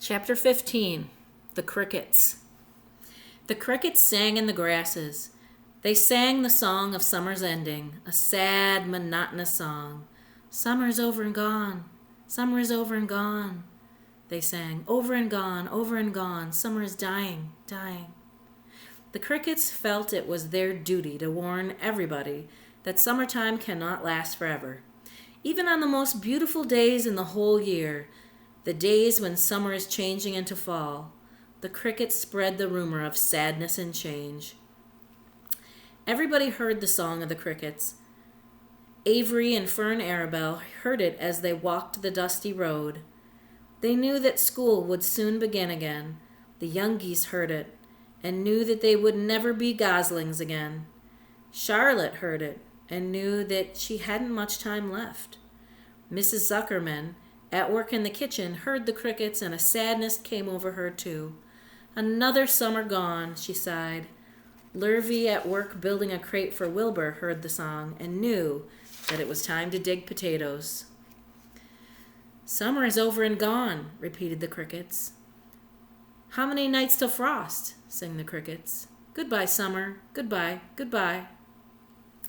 Chapter 15. The Crickets. The crickets sang in the grasses. They sang the song of summer's ending, a sad, monotonous song. Summer is over and gone. Summer is over and gone. They sang, over and gone, summer is dying, dying. The crickets felt it was their duty to warn everybody that summertime cannot last forever. Even on the most beautiful days in the whole year, the days when summer is changing into fall, the crickets spread the rumor of sadness and change. Everybody heard the song of the crickets. Avery and Fern Arabelle heard it as they walked the dusty road. They knew that school would soon begin again. The young geese heard it and knew that they would never be goslings again. Charlotte heard it and knew that she hadn't much time left. Mrs. Zuckerman, at work in the kitchen, heard the crickets, and a sadness came over her too. Another summer gone, she sighed. Lurvy, at work building a crate for Wilbur, heard the song and knew that it was time to dig potatoes. Summer is over and gone, repeated the crickets. How many nights till frost? Sang the crickets. Goodbye, summer. Goodbye, goodbye.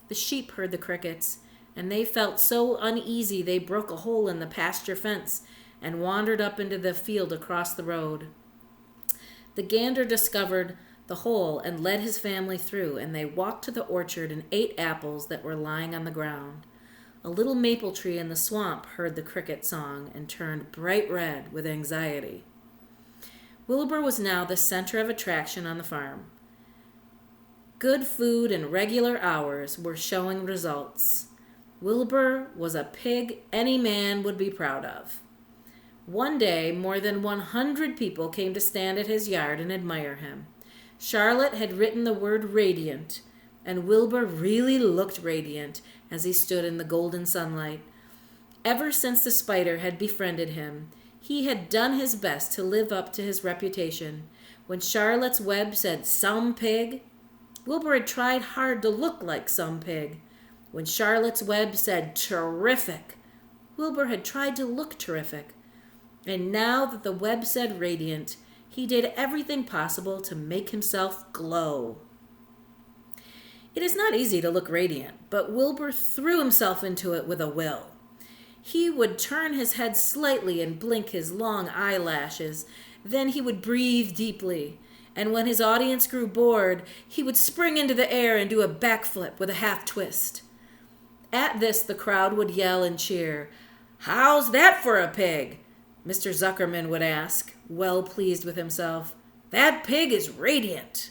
The sheep heard the crickets, and they felt so uneasy they broke a hole in the pasture fence and wandered up into the field across the road. The gander discovered the hole and led his family through, and they walked to the orchard and ate apples that were lying on the ground. A little maple tree in the swamp heard the cricket song and turned bright red with anxiety. Wilbur was now the center of attraction on the farm. Good food and regular hours were showing results. Wilbur was a pig any man would be proud of. One day, more than 100 people came to stand at his yard and admire him. Charlotte had written the word radiant, and Wilbur really looked radiant as he stood in the golden sunlight. Ever since the spider had befriended him, he had done his best to live up to his reputation. When Charlotte's web said, "Some pig," Wilbur had tried hard to look like some pig. When Charlotte's web said, "Terrific," Wilbur had tried to look terrific. And now that the web said radiant, he did everything possible to make himself glow. It is not easy to look radiant, but Wilbur threw himself into it with a will. He would turn his head slightly and blink his long eyelashes. Then he would breathe deeply. And when his audience grew bored, he would spring into the air and do a backflip with a half twist. At this, the crowd would yell and cheer. "How's that for a pig?" Mr. Zuckerman would ask, well pleased with himself. "That pig is radiant."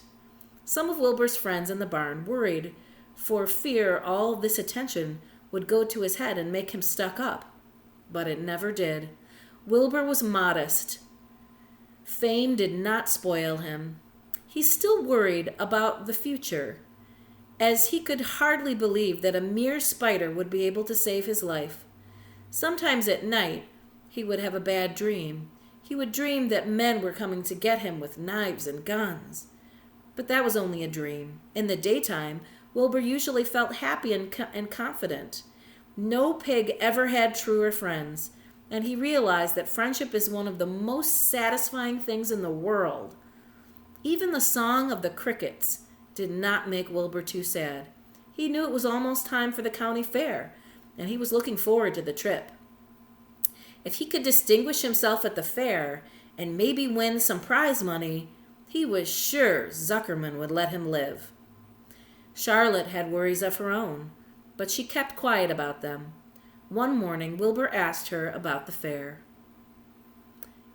Some of Wilbur's friends in the barn worried for fear all this attention would go to his head and make him stuck up. But it never did. Wilbur was modest. Fame did not spoil him. He still worried about the future, as he could hardly believe that a mere spider would be able to save his life. Sometimes at night, he would have a bad dream. He would dream that men were coming to get him with knives and guns. But that was only a dream. In the daytime, Wilbur usually felt happy and confident. No pig ever had truer friends, and he realized that friendship is one of the most satisfying things in the world. Even the song of the crickets did not make Wilbur too sad. He knew it was almost time for the county fair, and he was looking forward to the trip. If he could distinguish himself at the fair and maybe win some prize money, he was sure Zuckerman would let him live. Charlotte had worries of her own, but she kept quiet about them. One morning, Wilbur asked her about the fair.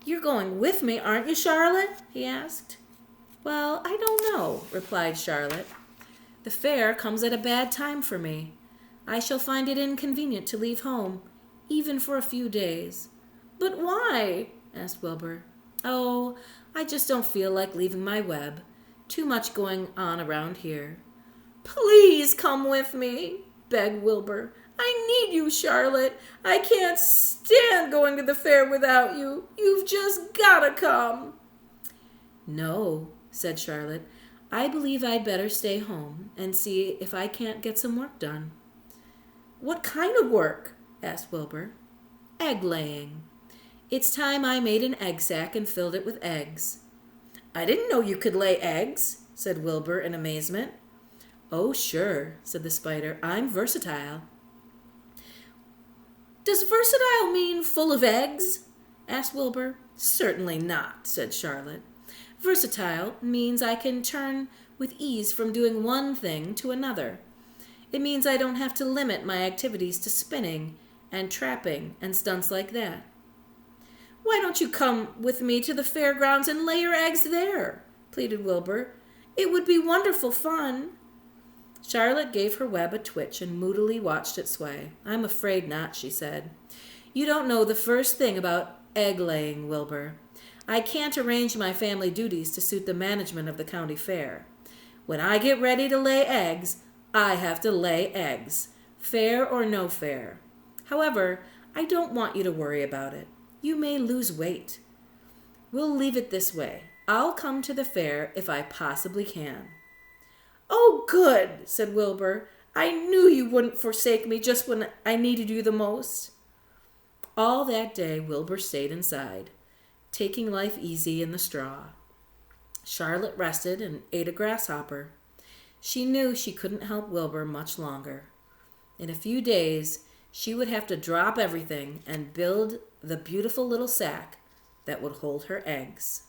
"You're going with me, aren't you, Charlotte?" he asked. "Well, I don't know," replied Charlotte. "The fair comes at a bad time for me. I shall find it inconvenient to leave home, even for a few days." "But why?" asked Wilbur. "Oh, I just don't feel like leaving my web. Too much going on around here." "Please come with me," begged Wilbur. "I need you, Charlotte. I can't stand going to the fair without you. You've just gotta come." "No," said Charlotte. "I believe I'd better stay home and see if I can't get some work done." "What kind of work?" asked Wilbur. "Egg laying." It's time I made an egg sack and filled it with eggs. I didn't know you could lay eggs, said Wilbur in amazement. Oh, sure, said the spider. I'm versatile. Does versatile mean full of eggs? Asked Wilbur. Certainly not, said Charlotte. Versatile means I can turn with ease from doing one thing to another. It means I don't have to limit my activities to spinning and trapping and stunts like that. Why don't you come with me to the fairgrounds and lay your eggs there? Pleaded Wilbur. It would be wonderful fun. Charlotte gave her web a twitch and moodily watched it sway. I'm afraid not, she said. You don't know the first thing about egg-laying, Wilbur. I can't arrange my family duties to suit the management of the county fair. When I get ready to lay eggs, I have to lay eggs, fair or no fair. However, I don't want you to worry about it. You may lose weight. We'll leave it this way. I'll come to the fair if I possibly can. Oh, good, said Wilbur. I knew you wouldn't forsake me just when I needed you the most. All that day, Wilbur stayed inside, taking life easy in the straw. Charlotte rested and ate a grasshopper. She knew she couldn't help Wilbur much longer. In a few days, she would have to drop everything and build the beautiful little sack that would hold her eggs.